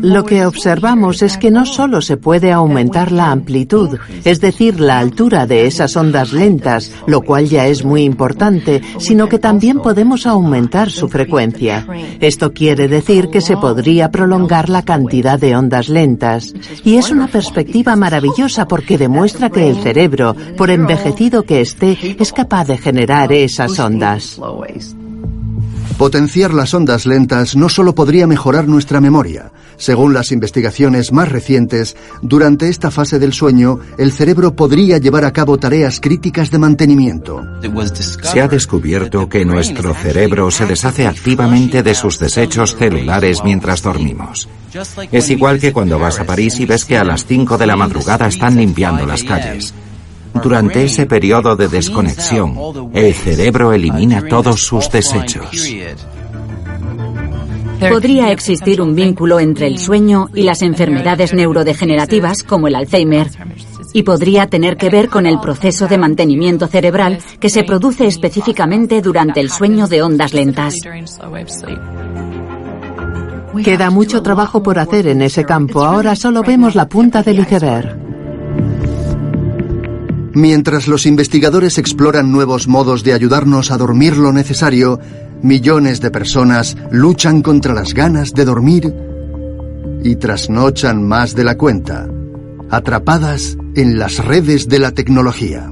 S8: Lo que observamos es que no solo se puede aumentar la amplitud, es decir, la altura de esas ondas lentas, lo cual ya es muy importante, sino que también podemos aumentar su frecuencia. Esto quiere decir que se podría prolongar la cantidad de ondas lentas. Y es una perspectiva maravillosa porque demuestra que el cerebro, por envejecido que esté, es capaz de generar esas ondas.
S5: Potenciar las ondas lentas no solo podría mejorar nuestra memoria. Según las investigaciones más recientes, durante esta fase del sueño, el cerebro podría llevar a cabo tareas críticas de mantenimiento.
S9: Se ha descubierto que nuestro cerebro se deshace activamente de sus desechos celulares mientras dormimos. Es igual que cuando vas a París y ves que a las 5 de la madrugada están limpiando las calles. Durante ese periodo de desconexión, el cerebro elimina todos sus desechos.
S11: Podría existir un vínculo entre el sueño y las enfermedades neurodegenerativas como el Alzheimer, y podría tener que ver con el proceso de mantenimiento cerebral que se produce específicamente durante el sueño de ondas lentas.
S8: Queda mucho trabajo por hacer en ese campo. Ahora solo vemos la punta del iceberg.
S5: Mientras los investigadores exploran nuevos modos de ayudarnos a dormir lo necesario, millones de personas luchan contra las ganas de dormir y trasnochan más de la cuenta, atrapadas en las redes de la tecnología.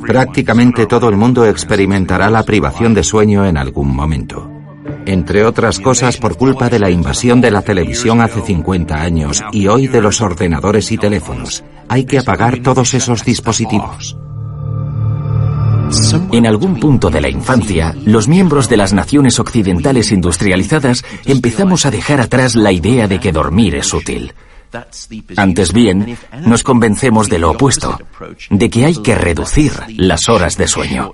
S9: Prácticamente todo el mundo experimentará la privación de sueño en algún momento. Entre otras cosas por culpa de la invasión de la televisión hace 50 años y hoy de los ordenadores y teléfonos. Hay que apagar todos esos dispositivos.
S6: En algún punto de la infancia, los miembros de las naciones occidentales industrializadas empezamos a dejar atrás la idea de que dormir es útil. Antes bien, nos convencemos de lo opuesto, de que hay que reducir las horas de sueño.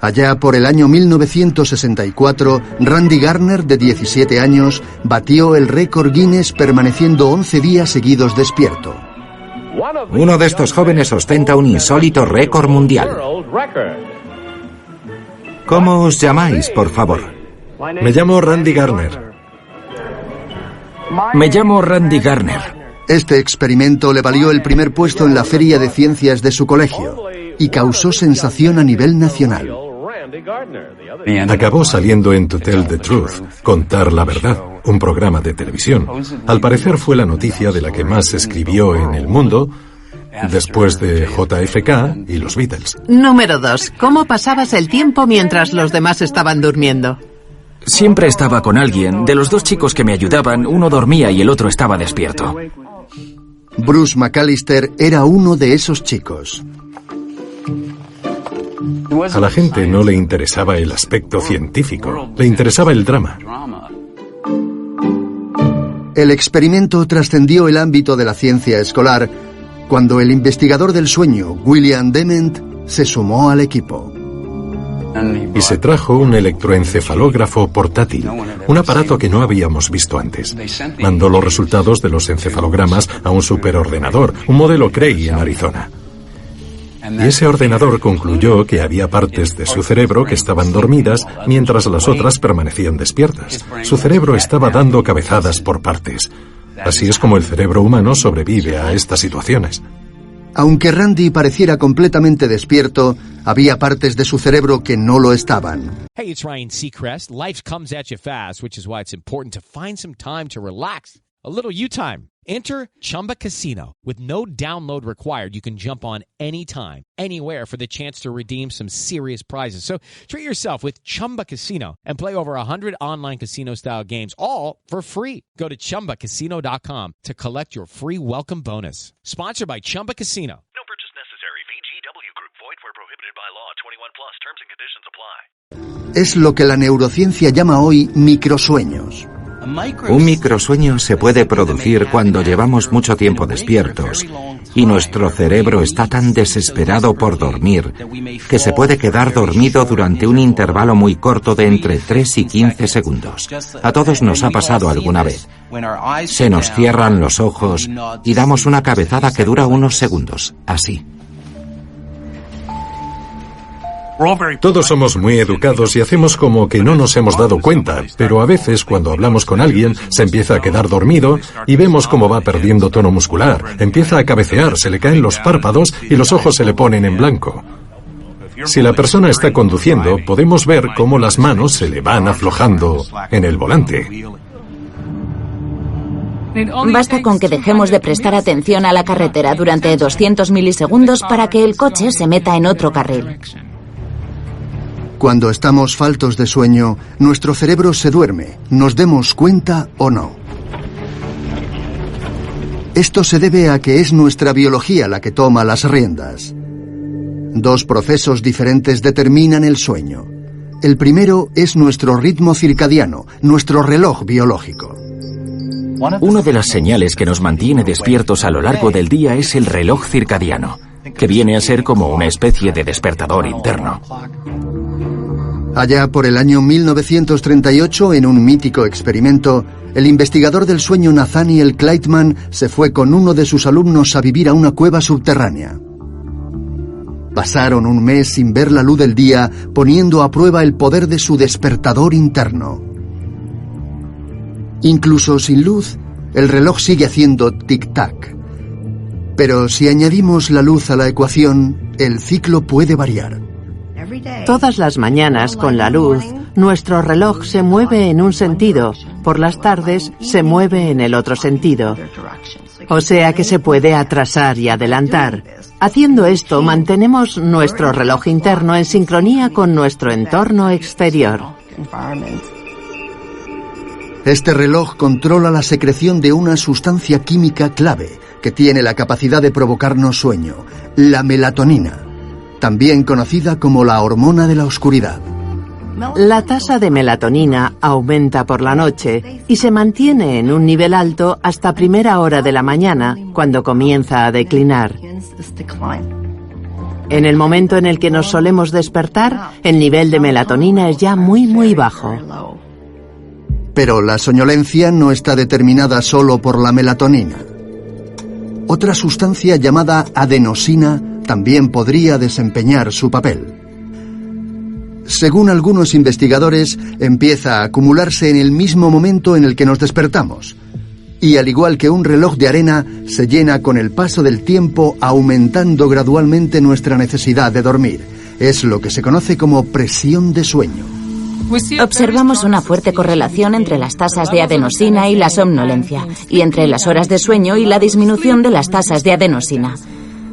S5: Allá por el año 1964, Randy Garner, de 17 años, batió el récord Guinness permaneciendo 11 días seguidos despierto.
S9: Uno de estos jóvenes ostenta un insólito récord mundial. ¿Cómo os llamáis, por favor?
S7: Me llamo Randy Garner.
S6: Me llamo Randy Garner.
S5: Este experimento le valió el primer puesto en la Feria de Ciencias de su colegio y causó sensación a nivel nacional.
S7: Acabó saliendo en To Tell the Truth, Contar la Verdad, un programa de televisión. Al parecer fue la noticia de la que más se escribió en el mundo, después de JFK y los Beatles.
S8: Número 2. ¿Cómo pasabas el tiempo mientras los demás estaban durmiendo?
S6: Siempre estaba con alguien. De los dos chicos que me ayudaban, uno dormía y el otro estaba despierto.
S5: Bruce McAllister era uno de esos chicos.
S7: A la gente no le interesaba el aspecto científico, le interesaba el drama.
S5: El experimento trascendió el ámbito de la ciencia escolar cuando el investigador del sueño, William Dement, se sumó al equipo.
S7: Y se trajo un electroencefalógrafo portátil, un aparato que no habíamos visto antes. Mandó los resultados de los encefalogramas a un superordenador, un modelo Cray en Arizona. Y ese ordenador concluyó que había partes de su cerebro que estaban dormidas mientras las otras permanecían despiertas. Su cerebro estaba dando cabezadas por partes. Así es como el cerebro humano sobrevive a estas situaciones.
S5: Aunque Randy pareciera completamente despierto, había partes de su cerebro que no lo estaban.
S2: Hey, it's Ryan Seacrest. Life comes at you fast, which is why it's important to find some time to relax. A little you time. Enter Chumba Casino. With no download required, you can jump on anytime, anywhere for the chance to redeem some serious prizes. So treat yourself with Chumba Casino and play over 100 online casino-style games, all for free. Go to ChumbaCasino.com to collect your free welcome bonus. Sponsored by Chumba Casino.
S4: No purchase necessary. VGW Group. Void where prohibited by law. 21 plus. Terms and conditions apply.
S5: Es lo que la neurociencia llama hoy microsueños.
S9: Un microsueño se puede producir cuando llevamos mucho tiempo despiertos y nuestro cerebro está tan desesperado por dormir que se puede quedar dormido durante un intervalo muy corto de entre 3 y 15 segundos. A todos nos ha pasado alguna vez. Se nos cierran los ojos y damos una cabezada que dura unos segundos, así.
S7: Todos somos muy educados y hacemos como que no nos hemos dado cuenta, pero a veces cuando hablamos con alguien se empieza a quedar dormido y vemos cómo va perdiendo tono muscular, empieza a cabecear, se le caen los párpados y los ojos se le ponen en blanco. Si la persona está conduciendo, podemos ver cómo las manos se le van aflojando en el volante.
S10: Basta con que dejemos de prestar atención a la carretera durante 200 milisegundos para que el coche se meta en otro carril.
S5: Cuando estamos faltos de sueño, nuestro cerebro se duerme, nos demos cuenta o no. Esto se debe a que es nuestra biología la que toma las riendas. Dos procesos diferentes determinan el sueño. El primero es nuestro ritmo circadiano, nuestro reloj biológico.
S6: Una de las señales que nos mantiene despiertos a lo largo del día es el reloj circadiano, que viene a ser como una especie de despertador interno.
S5: Allá por el año 1938, en un mítico experimento, el investigador del sueño Nathaniel Kleitman se fue con uno de sus alumnos a vivir a una cueva subterránea. Pasaron un mes sin ver la luz del día, poniendo a prueba el poder de su despertador interno. Incluso sin luz, el reloj sigue haciendo tic-tac. Pero si añadimos la luz a la ecuación, el ciclo puede variar.
S8: Todas las mañanas, con la luz, nuestro reloj se mueve en un sentido, por las tardes se mueve en el otro sentido. O sea que se puede atrasar y adelantar. Haciendo esto, mantenemos nuestro reloj interno en sincronía con nuestro entorno exterior.
S5: Este reloj controla la secreción de una sustancia química clave que tiene la capacidad de provocarnos sueño, la melatonina. también conocida como la hormona de la oscuridad.
S8: La tasa de melatonina aumenta por la noche y se mantiene en un nivel alto hasta primera hora de la mañana, cuando comienza a declinar. En el momento en el que nos solemos despertar, el nivel de melatonina es ya muy bajo.
S5: Pero la soñolencia no está determinada solo por la melatonina. Otra sustancia llamada adenosina también podría desempeñar su papel. Según algunos investigadores, empieza a acumularse en el mismo momento en el que nos despertamos. Y al igual que un reloj de arena, se llena con el paso del tiempo, aumentando gradualmente nuestra necesidad de dormir. Es lo que se conoce como presión de sueño.
S10: Observamos una fuerte correlación entre las tasas de adenosina y la somnolencia, y entre las horas de sueño y la disminución de las tasas de adenosina.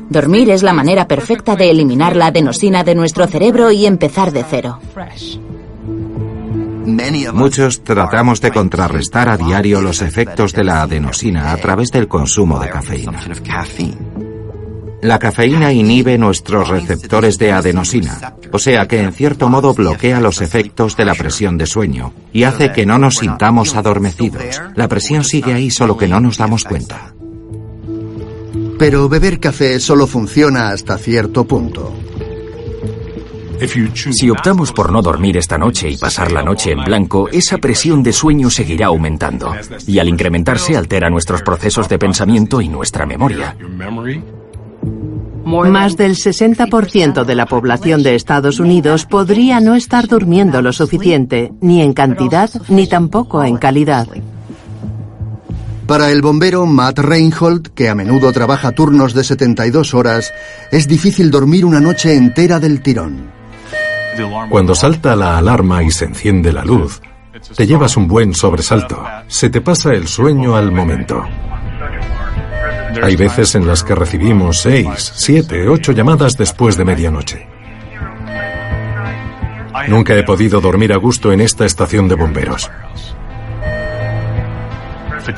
S10: Dormir es la manera perfecta de eliminar la adenosina de nuestro cerebro y empezar de cero.
S9: Muchos tratamos de contrarrestar a diario los efectos de la adenosina a través del consumo de cafeína. La cafeína inhibe nuestros receptores de adenosina, o sea que en cierto modo bloquea los efectos de la presión de sueño y hace que no nos sintamos adormecidos. La presión sigue ahí, solo que no nos damos cuenta.
S5: Pero beber café solo funciona hasta cierto punto.
S6: Si optamos por no dormir esta noche y pasar la noche en blanco, esa presión de sueño seguirá aumentando, y al incrementarse altera nuestros procesos de pensamiento y nuestra memoria.
S8: Más del 60% de la población de Estados Unidos podría no estar durmiendo lo suficiente, ni en cantidad ni tampoco en calidad.
S5: Para el bombero Matt Reinhold, que a menudo trabaja turnos de 72 horas, es difícil dormir una noche entera del tirón.
S7: Cuando salta la alarma y se enciende la luz, te llevas un buen sobresalto. Se te pasa el sueño al momento. Hay veces en las que recibimos 6, 7, 8 llamadas después de medianoche. Nunca he podido dormir a gusto en esta estación de bomberos.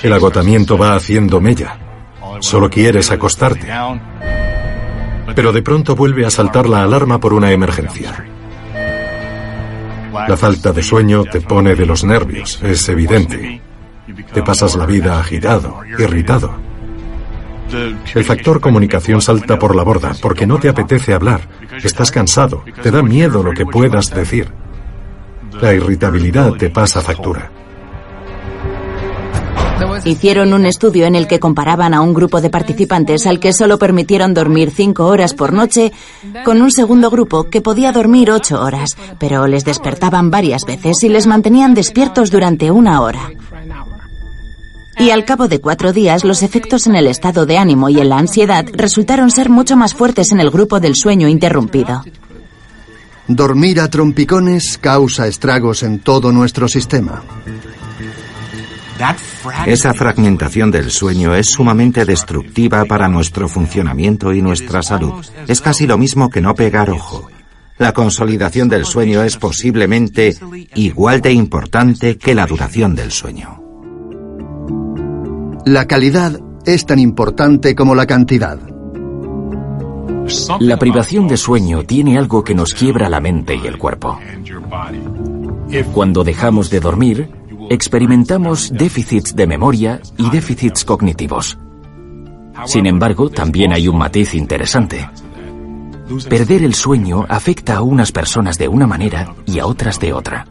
S7: El agotamiento va haciendo mella. Solo quieres acostarte. Pero de pronto vuelve a saltar la alarma por una emergencia. La falta de sueño te pone de los nervios, es evidente. Te pasas la vida agitado, irritado. El factor comunicación salta por la borda porque no te apetece hablar, estás cansado, te da miedo lo que puedas decir. La irritabilidad te pasa factura.
S10: Hicieron un estudio en el que comparaban a un grupo de participantes al que solo permitieron dormir 5 horas por noche con un segundo grupo que podía dormir 8 horas, pero les despertaban varias veces y les mantenían despiertos durante 1 hora. Y al cabo de 4 días, los efectos en el estado de ánimo y en la ansiedad resultaron ser mucho más fuertes en el grupo del sueño interrumpido.
S5: Dormir a trompicones causa estragos en todo nuestro sistema.
S9: Esa fragmentación del sueño es sumamente destructiva para nuestro funcionamiento y nuestra salud. Es casi lo mismo que no pegar ojo. La consolidación del sueño es posiblemente igual de importante que la duración del sueño.
S5: La calidad es tan importante como la cantidad.
S6: La privación de sueño tiene algo que nos quiebra la mente y el cuerpo. Cuando dejamos de dormir, experimentamos déficits de memoria y déficits cognitivos. Sin embargo, también hay un matiz interesante. Perder el sueño afecta a unas personas de una manera y a otras de otra.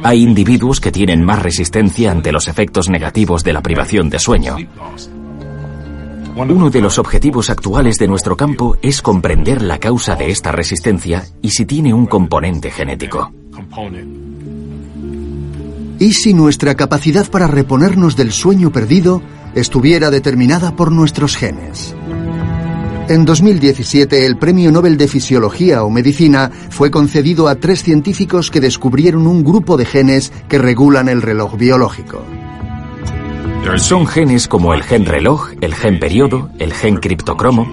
S6: Hay individuos que tienen más resistencia ante los efectos negativos de la privación de sueño. Uno de los objetivos actuales de nuestro campo es comprender la causa de esta resistencia y si tiene un componente genético.
S5: ¿Y si nuestra capacidad para reponernos del sueño perdido estuviera determinada por nuestros genes? En 2017, el Premio Nobel de Fisiología o Medicina fue concedido a 3 científicos que descubrieron un grupo de genes que regulan el reloj biológico.
S6: Son genes como el gen reloj, el gen periodo, el gen criptocromo.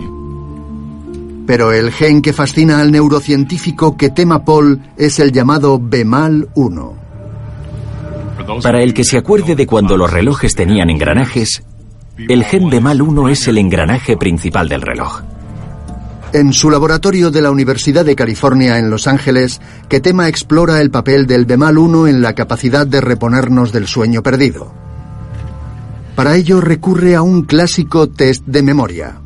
S5: Pero el gen que fascina al neurocientífico Ketema Paul es el llamado BMAL1.
S6: Para el que se acuerde de cuando los relojes tenían engranajes, el gen BMAL1 es el engranaje principal del reloj.
S5: En su laboratorio de la Universidad de California en Los Ángeles, Ketema explora el papel del BMAL-1 en la capacidad de reponernos del sueño perdido. Para ello recurre a un clásico test de memoria.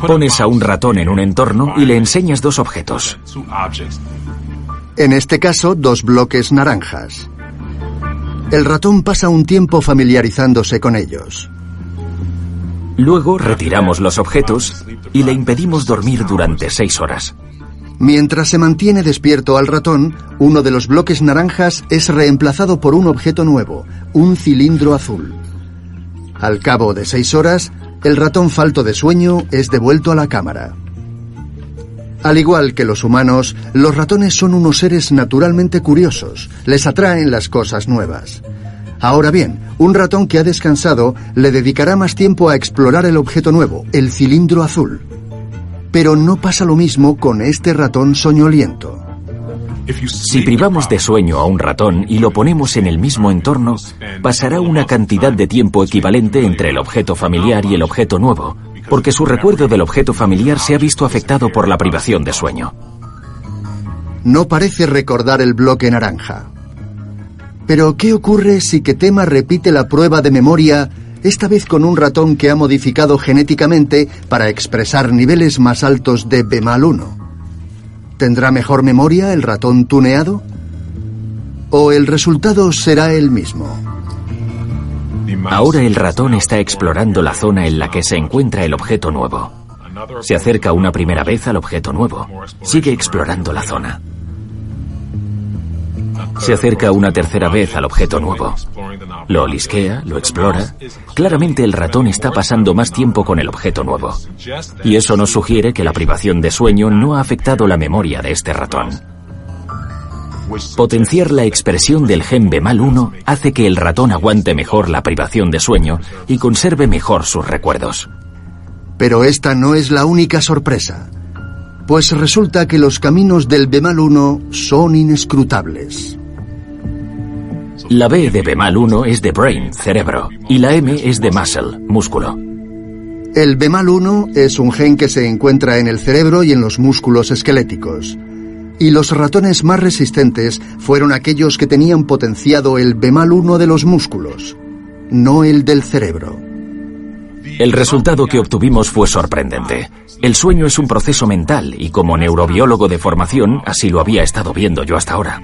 S6: Pones a un ratón en un entorno y le enseñas dos objetos.
S5: En este caso, 2 bloques naranjas. El ratón pasa un tiempo familiarizándose con ellos.
S6: Luego retiramos los objetos y le impedimos dormir durante 6 horas.
S5: Mientras se mantiene despierto al ratón, uno de los bloques naranjas es reemplazado por un objeto nuevo, un cilindro azul. Al cabo de 6 horas, el ratón falto de sueño es devuelto a la cámara. Al igual que los humanos, los ratones son unos seres naturalmente curiosos, les atraen las cosas nuevas. Ahora bien, un ratón que ha descansado le dedicará más tiempo a explorar el objeto nuevo, el cilindro azul. Pero no pasa lo mismo con este ratón soñoliento.
S6: Si privamos de sueño a un ratón y lo ponemos en el mismo entorno, pasará una cantidad de tiempo equivalente entre el objeto familiar y el objeto nuevo, porque su recuerdo del objeto familiar se ha visto afectado por la privación de sueño.
S5: No parece recordar el bloque naranja. Pero, ¿qué ocurre si Ketema repite la prueba de memoria, esta vez con un ratón que ha modificado genéticamente para expresar niveles más altos de BMAL-1? ¿Tendrá mejor memoria el ratón tuneado? ¿O el resultado será el mismo?
S6: Ahora el ratón está explorando la zona en la que se encuentra el objeto nuevo. Se acerca una primera vez al objeto nuevo. Sigue explorando la zona. Se acerca una tercera vez al objeto nuevo. Lo olisquea, lo explora. Claramente el ratón está pasando más tiempo con el objeto nuevo. Y eso nos sugiere que la privación de sueño no ha afectado la memoria de este ratón. Potenciar la expresión del gen BMAL-1 hace que el ratón aguante mejor la privación de sueño y conserve mejor sus recuerdos.
S5: Pero esta no es la única sorpresa, pues resulta que los caminos del BMAL-1 son inescrutables.
S6: La B de BMAL-1 es de brain, cerebro, y la M es de muscle, músculo.
S5: El BMAL-1 es un gen que se encuentra en el cerebro y en los músculos esqueléticos. Y los ratones más resistentes fueron aquellos que tenían potenciado el BMAL-1 de los músculos, no el del cerebro.
S6: El resultado que obtuvimos fue sorprendente. El sueño es un proceso mental y como neurobiólogo de formación, así lo había estado viendo yo hasta ahora.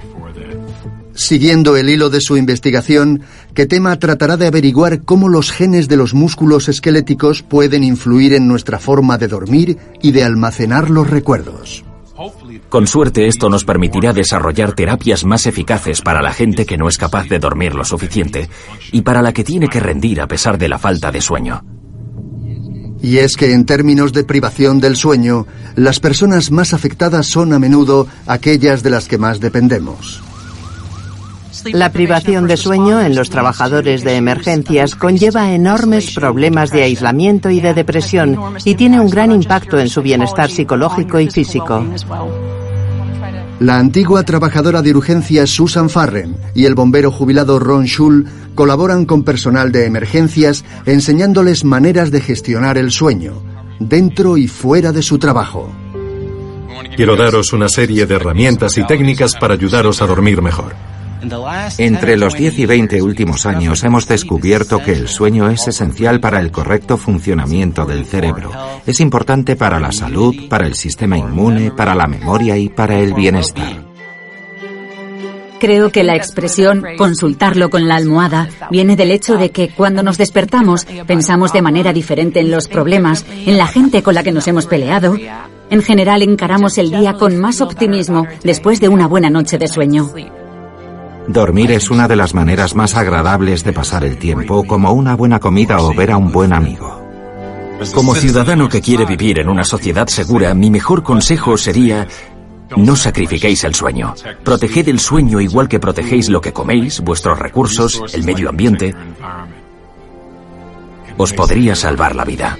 S5: Siguiendo el hilo de su investigación, Ketema tratará de averiguar cómo los genes de los músculos esqueléticos pueden influir en nuestra forma de dormir y de almacenar los recuerdos.
S6: Con suerte esto nos permitirá desarrollar terapias más eficaces para la gente que no es capaz de dormir lo suficiente y para la que tiene que rendir a pesar de la falta de sueño.
S5: Y es que en términos de privación del sueño, las personas más afectadas son a menudo aquellas de las que más dependemos.
S8: La privación de sueño en los trabajadores de emergencias conlleva enormes problemas de aislamiento y de depresión y tiene un gran impacto en su bienestar psicológico y físico.
S5: La antigua trabajadora de urgencias Susan Farren y el bombero jubilado Ron Schull colaboran con personal de emergencias enseñándoles maneras de gestionar el sueño, dentro y fuera de su trabajo.
S7: Quiero daros una serie de herramientas y técnicas para ayudaros a dormir mejor.
S9: Entre los 10 y 20 últimos años hemos descubierto que el sueño es esencial para el correcto funcionamiento del cerebro. Es importante para la salud, para el sistema inmune, para la memoria y para el bienestar.
S11: Creo que la expresión consultarlo con la almohada viene del hecho de que cuando nos despertamos pensamos de manera diferente en los problemas, en la gente con la que nos hemos peleado. En general encaramos el día con más optimismo después de una buena noche de sueño.
S9: Dormir es una de las maneras más agradables de pasar el tiempo, como una buena comida o ver a un buen amigo.
S6: Como ciudadano que quiere vivir en una sociedad segura, mi mejor consejo sería: no sacrifiquéis el sueño. Proteged el sueño igual que protegéis lo que coméis, vuestros recursos, el medio ambiente. Os podría salvar la vida.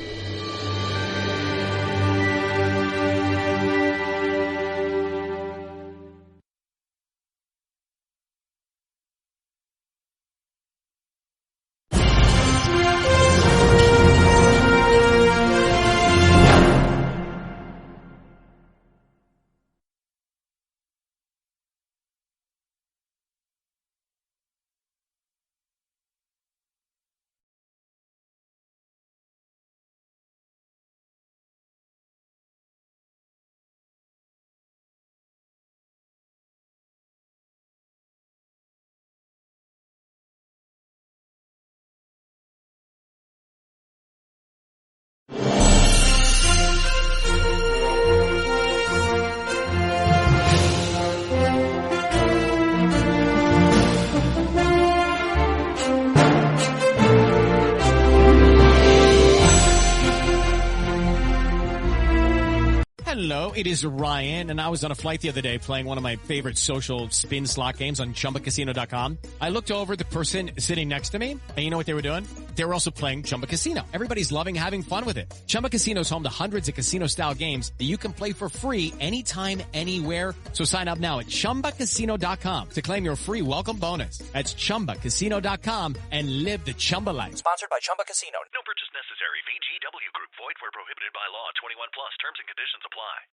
S2: Hello, it is Ryan, and I was on a flight the other day playing one of my favorite social spin slot games on ChumbaCasino.com. I looked over at the person sitting next to me, and you know what they were doing? They were also playing Chumba Casino. Everybody's loving having fun with it. Chumba Casino is home to hundreds of casino-style games that you can play for free anytime, anywhere. So sign up now at ChumbaCasino.com to claim your free welcome bonus. That's ChumbaCasino.com and live the Chumba life.
S13: Sponsored by Chumba Casino.
S4: No purchase necessary. VGW Group. Void where prohibited by law. 21 plus. Terms and conditions apply.